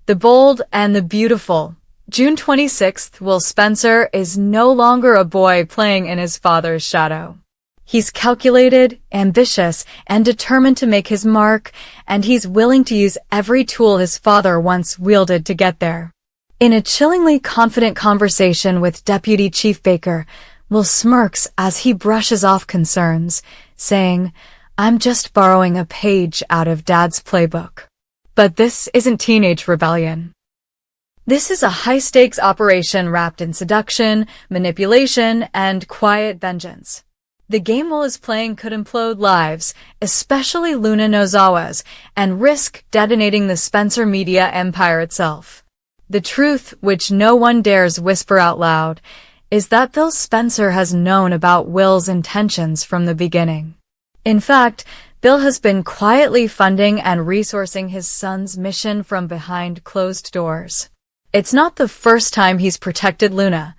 The bold and the beautiful. June 26th, Will Spencer is no longer a boy playing in his father's shadow. He's calculated, ambitious, and determined to make his mark, and he's willing to use every tool his father once wielded to get there. In a chillingly confident conversation with Deputy Chief Baker, Will smirks as he brushes off concerns, saying, "I'm just borrowing a page out of Dad's playbook." But this isn't teenage rebellion. This is a high-stakes operation wrapped in seduction, manipulation, and quiet vengeance. The game Will is playing could implode lives, especially Luna Nozawa's, and risk detonating the Spencer media empire itself. The truth, which no one dares whisper out loud, is that Bill Spencer has known about Will's intentions from the beginning. In fact, Bill has been quietly funding and resourcing his son's mission from behind closed doors. It's not the first time he's protected Luna.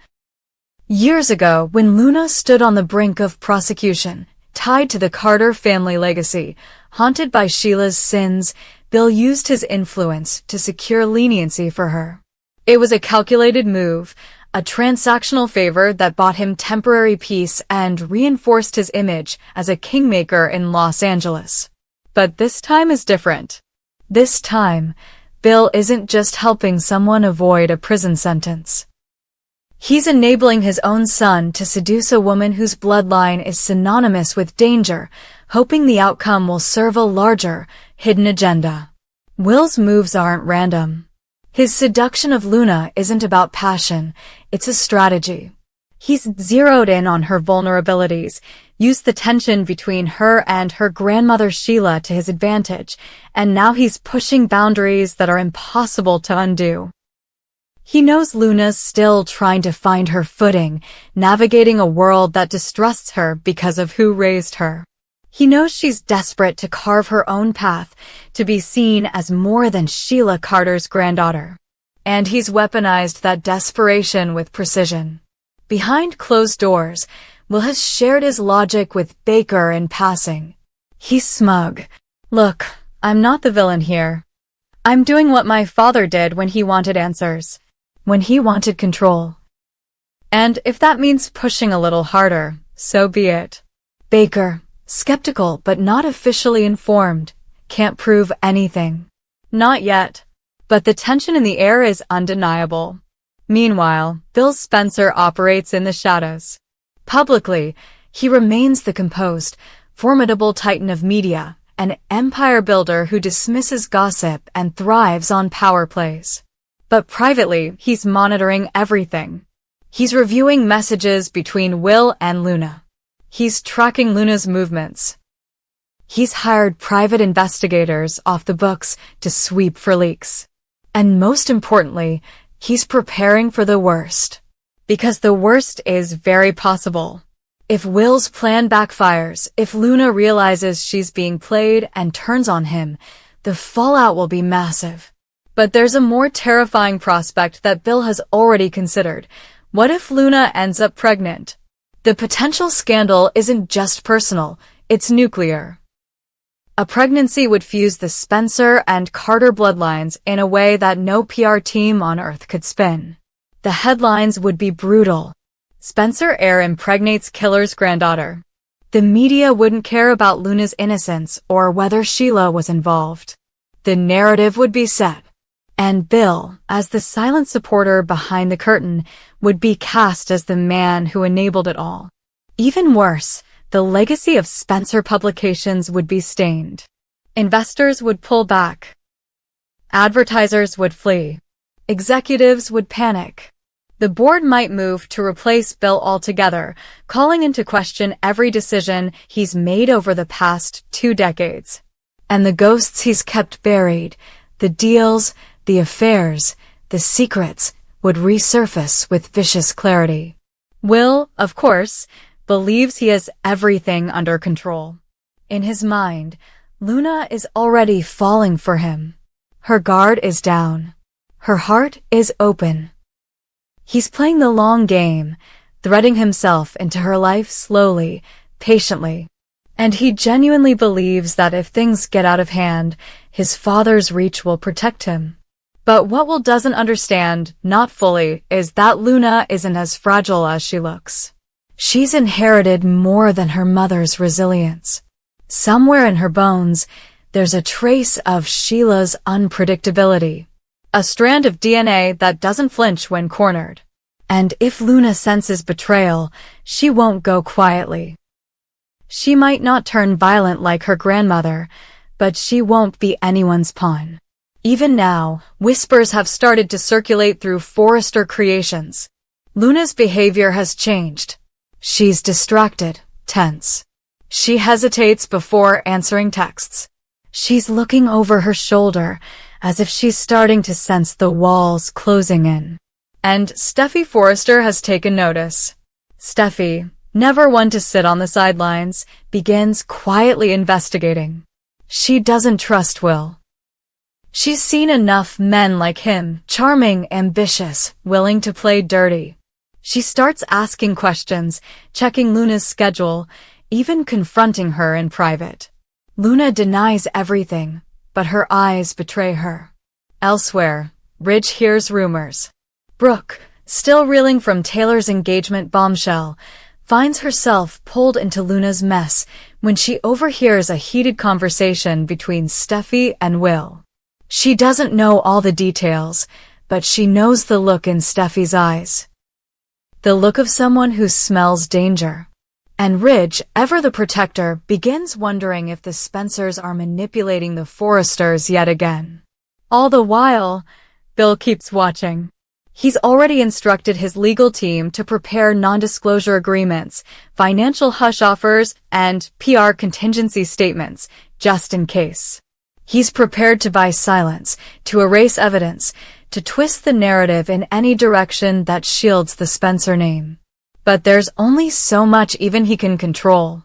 Years ago, when Luna stood on the brink of prosecution, tied to the Carter family legacy, haunted by Sheila's sins, Bill used his influence to secure leniency for her. It was a calculated move, a transactional favor that bought him temporary peace and reinforced his image as a kingmaker in Los Angeles. But this time is different. This time, Bill isn't just helping someone avoid a prison sentence. He's enabling his own son to seduce a woman whose bloodline is synonymous with danger, hoping the outcome will serve a larger, hidden agenda. Will's moves aren't random. His seduction of Luna isn't about passion, it's a strategy. He's zeroed in on her vulnerabilities, used the tension between her and her grandmother Sheila to his advantage, and now he's pushing boundaries that are impossible to undo. He knows Luna's still trying to find her footing, navigating a world that distrusts her because of who raised her. He knows she's desperate to carve her own path, to be seen as more than Sheila Carter's granddaughter. And he's weaponized that desperation with precision. Behind closed doors, Will has shared his logic with Baker in passing. He's smug. "Look, I'm not the villain here. I'm doing what my father did when he wanted answers, when he wanted control. And if that means pushing a little harder, so be it." Baker, skeptical but not officially informed, can't prove anything. Not yet. But the tension in the air is undeniable. Meanwhile, Bill Spencer operates in the shadows. Publicly, he remains the composed, formidable titan of media, an empire builder who dismisses gossip and thrives on power plays. But privately, he's monitoring everything. He's reviewing messages between Will and Luna. He's tracking Luna's movements. He's hired private investigators off the books to sweep for leaks. And most importantly, he's preparing for the worst. Because the worst is very possible. If Will's plan backfires, if Luna realizes she's being played and turns on him, the fallout will be massive. But there's a more terrifying prospect that Bill has already considered. What if Luna ends up pregnant? The potential scandal isn't just personal, it's nuclear. A pregnancy would fuse the Spencer and Carter bloodlines in a way that no PR team on Earth could spin. The headlines would be brutal. Spencer heir impregnates killer's granddaughter. The media wouldn't care about Luna's innocence or whether Sheila was involved. The narrative would be set. And Bill, as the silent supporter behind the curtain, would be cast as the man who enabled it all. Even worse, the legacy of Spencer publications would be stained. Investors would pull back. Advertisers would flee. Executives would panic. The board might move to replace Bill altogether, calling into question every decision he's made over the past 2 decades. And the ghosts he's kept buried, the deals, the affairs, the secrets, would resurface with vicious clarity. Will, of course, believes he has everything under control. In his mind, Luna is already falling for him. Her guard is down. Her heart is open. He's playing the long game, threading himself into her life slowly, patiently. And he genuinely believes that if things get out of hand, his father's reach will protect him. But what Will doesn't understand, not fully, is that Luna isn't as fragile as she looks. She's inherited more than her mother's resilience. Somewhere in her bones, there's a trace of Sheila's unpredictability. A strand of DNA that doesn't flinch when cornered. And if Luna senses betrayal, she won't go quietly. She might not turn violent like her grandmother, but she won't be anyone's pawn. Even now, whispers have started to circulate through Forrester creations. Luna's behavior has changed. She's distracted, tense. She hesitates before answering texts. She's looking over her shoulder, as if she's starting to sense the walls closing in. And Steffi Forrester has taken notice. Steffi, never one to sit on the sidelines, begins quietly investigating. She doesn't trust Will. She's seen enough men like him, charming, ambitious, willing to play dirty. She starts asking questions, checking Luna's schedule, even confronting her in private. Luna denies everything, but her eyes betray her. Elsewhere, Ridge hears rumors. Brooke, still reeling from Taylor's engagement bombshell, finds herself pulled into Luna's mess when she overhears a heated conversation between Steffi and Will. She doesn't know all the details, but she knows the look in Steffi's eyes. The look of someone who smells danger. And Ridge, ever the protector, begins wondering if the Spencers are manipulating the Forresters yet again. All the while, Bill keeps watching. He's already instructed his legal team to prepare non-disclosure agreements, financial hush offers, and PR contingency statements, just in case. He's prepared to buy silence, to erase evidence, to twist the narrative in any direction that shields the Spencer name. But there's only so much even he can control.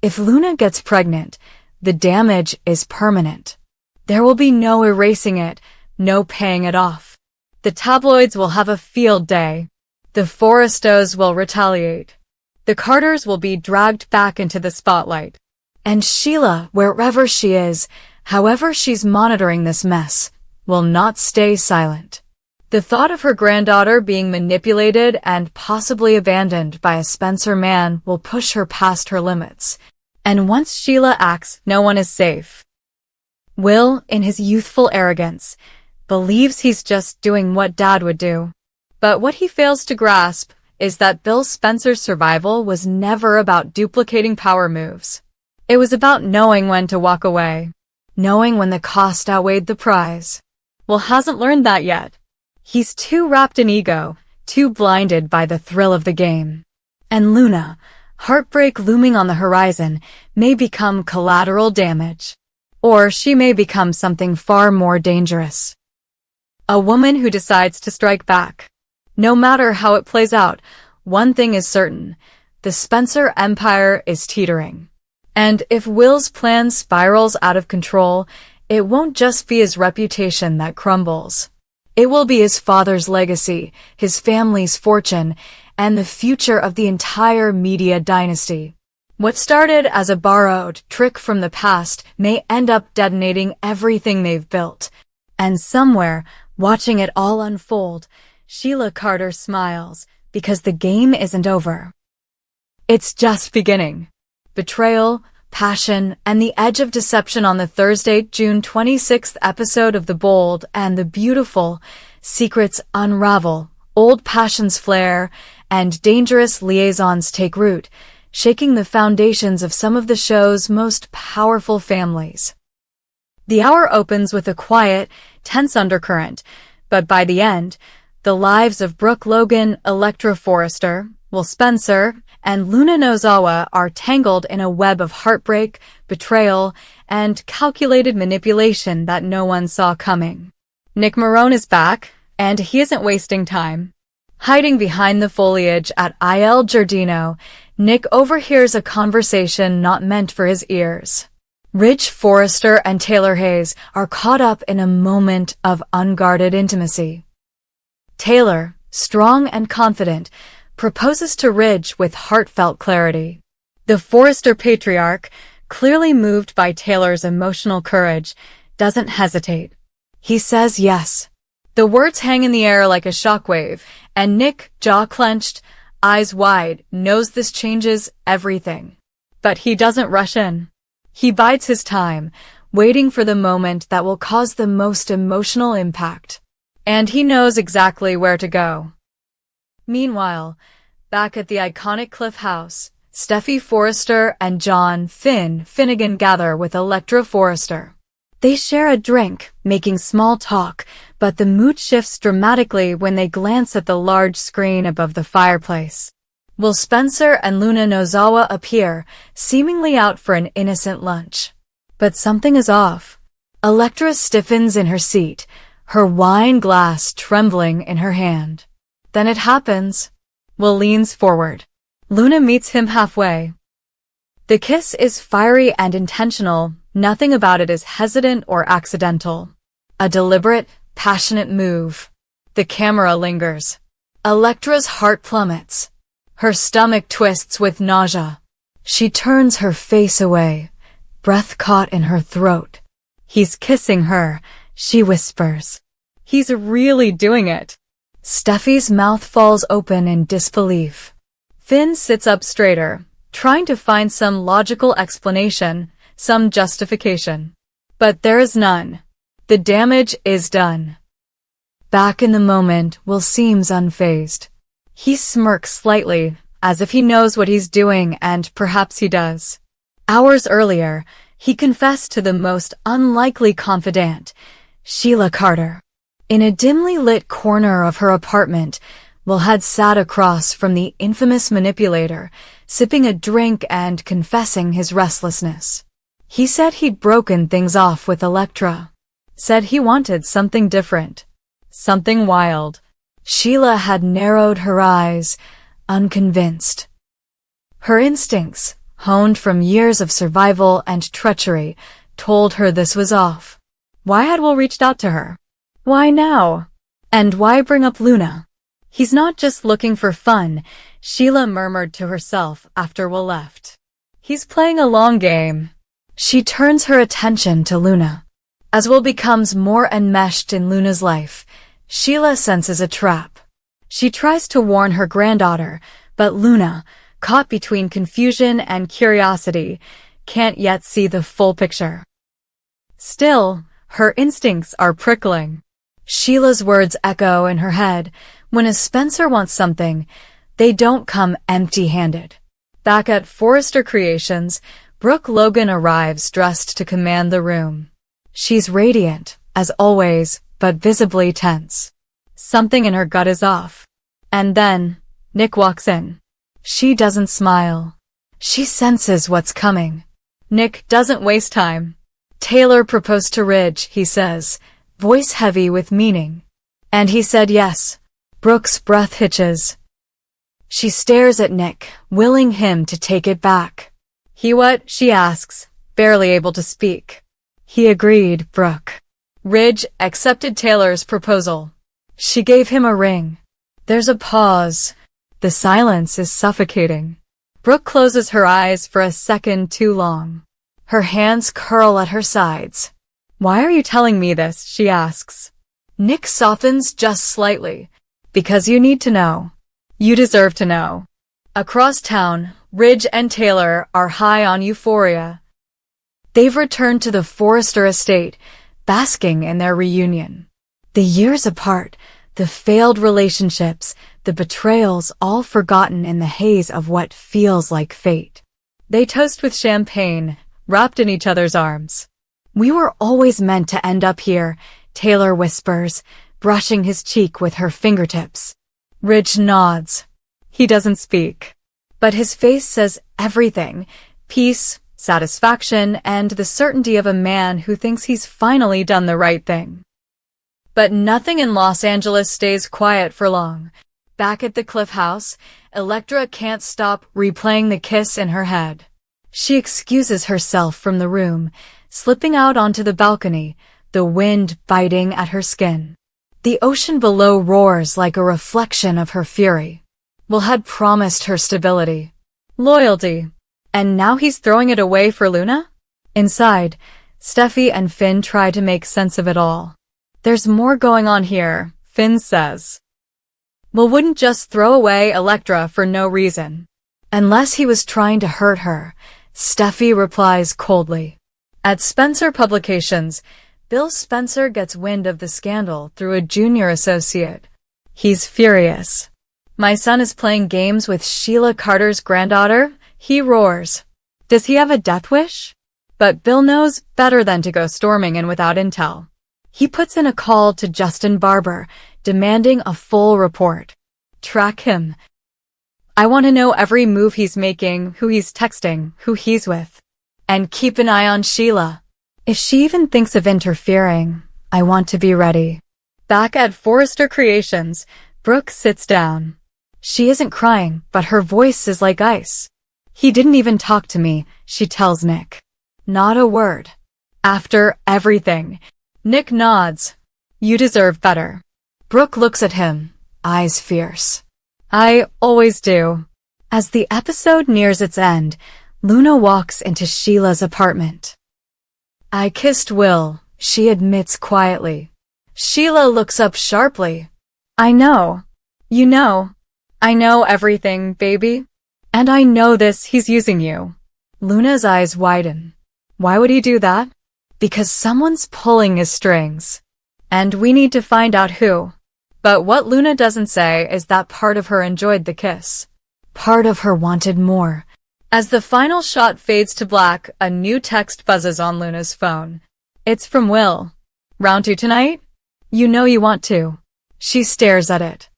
If Luna gets pregnant, the damage is permanent. There will be no erasing it, no paying it off. The tabloids will have a field day. The Forrestos will retaliate. The Carters will be dragged back into the spotlight. And Sheila, wherever she is, however she's monitoring this mess, will not stay silent. The thought of her granddaughter being manipulated and possibly abandoned by a Spencer man will push her past her limits. And once Sheila acts, no one is safe. Will, in his youthful arrogance, believes he's just doing what Dad would do. But what he fails to grasp is that Bill Spencer's survival was never about duplicating power moves. It was about knowing when to walk away. Knowing when the cost outweighed the prize. Will hasn't learned that yet. He's too wrapped in ego, too blinded by the thrill of the game. And Luna, heartbreak looming on the horizon, may become collateral damage. Or she may become something far more dangerous. A woman who decides to strike back. No matter how it plays out, one thing is certain. The Spencer empire is teetering. And if Will's plan spirals out of control, it won't just be his reputation that crumbles. It will be his father's legacy, his family's fortune, and the future of the entire media dynasty. What started as a borrowed trick from the past may end up detonating everything they've built. And somewhere, watching it all unfold, Sheila Carter smiles, because the game isn't over. It's just beginning. Betrayal, passion, and the edge of deception on the Thurssday, June 26th episode of The Bold and the Beautiful. Secrets unravel, old passions flare, and dangerous liaisons take root, shaking the foundations of some of the show's most powerful families. The hour opens with a quiet, tense undercurrent, but by the end, the lives of Brooke Logan, Electra Forrester, Will Spencer, and Luna Nozawa are tangled in a web of heartbreak, betrayal, and calculated manipulation that no one saw coming. Nick Marone is back, and he isn't wasting time. Hiding behind the foliage at Il Giardino, Nick overhears a conversation not meant for his ears. Ridge Forrester and Taylor Hayes are caught up in a moment of unguarded intimacy. Taylor, strong and confident, proposes to Ridge with heartfelt clarity. The Forrester patriarch, clearly moved by Taylor's emotional courage, doesn't hesitate. He says yes. The words hang in the air like a shockwave, and Nick, jaw clenched, eyes wide, knows this changes everything. But he doesn't rush in. He bides his time, waiting for the moment that will cause the most emotional impact. And he knows exactly where to go. Meanwhile, back at the iconic Cliff House, Steffi Forrester and John Finnegan gather with Electra Forrester. They share a drink, making small talk, but the mood shifts dramatically when they glance at the large screen above the fireplace. Will Spencer and Luna Nozawa appear, seemingly out for an innocent lunch? But something is off. Electra stiffens in her seat, her wine glass trembling in her hand. Then it happens. Will leans forward. Luna meets him halfway. The kiss is fiery and intentional. Nothing about it is hesitant or accidental. A deliberate, passionate move. The camera lingers. Electra's heart plummets. Her stomach twists with nausea. She turns her face away, breath caught in her throat. He's kissing her, she whispers. He's really doing it. Steffi's mouth falls open in disbelief. Finn sits up straighter, trying to find some logical explanation, some justification. But there is none. The damage is done. Back in the moment, Will seems unfazed. He smirks slightly, as if he knows what he's doing, and perhaps he does. Hours earlier, he confessed to the most unlikely confidant, Sheila Carter. In a dimly lit corner of her apartment, Will had sat across from the infamous manipulator, sipping a drink and confessing his restlessness. He said he'd broken things off with Electra. Said he wanted something different. Something wild. Sheila had narrowed her eyes, unconvinced. Her instincts, honed from years of survival and treachery, told her this was off. Why had Will reached out to her? Why now? And why bring up Luna? He's not just looking for fun, Sheila murmured to herself after Will left. He's playing a long game. She turns her attention to Luna. As Will becomes more enmeshed in Luna's life, Sheila senses a trap. She tries to warn her granddaughter, but Luna, caught between confusion and curiosity, can't yet see the full picture. Still, her instincts are prickling. Sheila's words echo in her head. When a Spencer wants something, they don't come empty-handed. Back at Forrester Creations, Brooke Logan arrives dressed to command the room. She's radiant, as always, but visibly tense. Something in her gut is off. And then, Nick walks in. She doesn't smile. She senses what's coming. Nick doesn't waste time. Taylor proposed to Ridge, he says, voice heavy with meaning. And he said yes. Brooke's breath hitches. She stares at Nick, willing him to take it back. He what? She asks, barely able to speak. He agreed, Brooke. Ridge accepted Taylor's proposal. She gave him a ring. There's a pause. The silence is suffocating. Brooke closes her eyes for a second too long. Her hands curl at her sides. Why are you telling me this? She asks. Nick softens just slightly. Because you need to know. You deserve to know. Across town, Ridge and Taylor are high on euphoria. They've returned to the Forrester estate, basking in their reunion. The years apart, the failed relationships, the betrayals, all forgotten in the haze of what feels like fate. They toast with champagne, wrapped in each other's arms. We were always meant to end up here, Taylor whispers, brushing his cheek with her fingertips. Ridge nods. He doesn't speak. But his face says everything. Peace, satisfaction, and the certainty of a man who thinks he's finally done the right thing. But nothing in Los Angeles stays quiet for long. Back at the Cliff House, Electra can't stop replaying the kiss in her head. She excuses herself from the room, slipping out onto the balcony, the wind biting at her skin. The ocean below roars like a reflection of her fury. Will had promised her stability, loyalty, and now he's throwing it away for Luna? Inside, Steffi and Finn try to make sense of it all. There's more going on here, Finn says. Will wouldn't just throw away Elektra for no reason. Unless he was trying to hurt her, Steffi replies coldly. At Spencer Publications, Bill Spencer gets wind of the scandal through a junior associate. He's furious. My son is playing games with Sheila Carter's granddaughter, he roars. Does he have a death wish? But Bill knows better than to go storming in without intel. He puts in a call to Justin Barber, demanding a full report. Track him. I want to know every move he's making, who he's texting, who he's with. And keep an eye on Sheila. If she even thinks of interfering, I want to be ready. Back at Forrester Creations, Brooke sits down. She isn't crying, but her voice is like ice. He didn't even talk to me, she tells Nick. Not a word. After everything. Nick nods. You deserve better. Brooke looks at him, eyes fierce. I always do. As the episode nears its end, Luna walks into Sheila's apartment. I kissed Will, she admits quietly. Sheila looks up sharply. I know. You know. I know everything, baby. And I know this, he's using you. Luna's eyes widen. Why would he do that? Because someone's pulling his strings. And we need to find out who. But what Luna doesn't say is that part of her enjoyed the kiss. Part of her wanted more. As the final shot fades to black, a new text buzzes on Luna's phone. It's from Will. Round 2 tonight? You know you want to. She stares at it.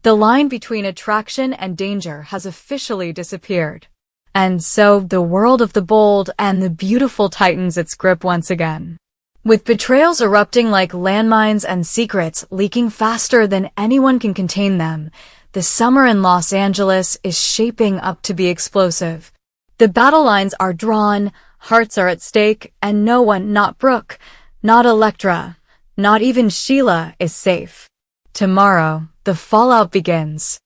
The line between attraction and danger has officially disappeared. And so the world of the bold and the beautiful tightens its grip once again. With betrayals erupting like landmines and secrets leaking faster than anyone can contain them, the summer in Los Angeles is shaping up to be explosive. The battle lines are drawn, hearts are at stake, and no one, not Brooke, not Elektra, not even Sheila, is safe. Tomorrow, the fallout begins.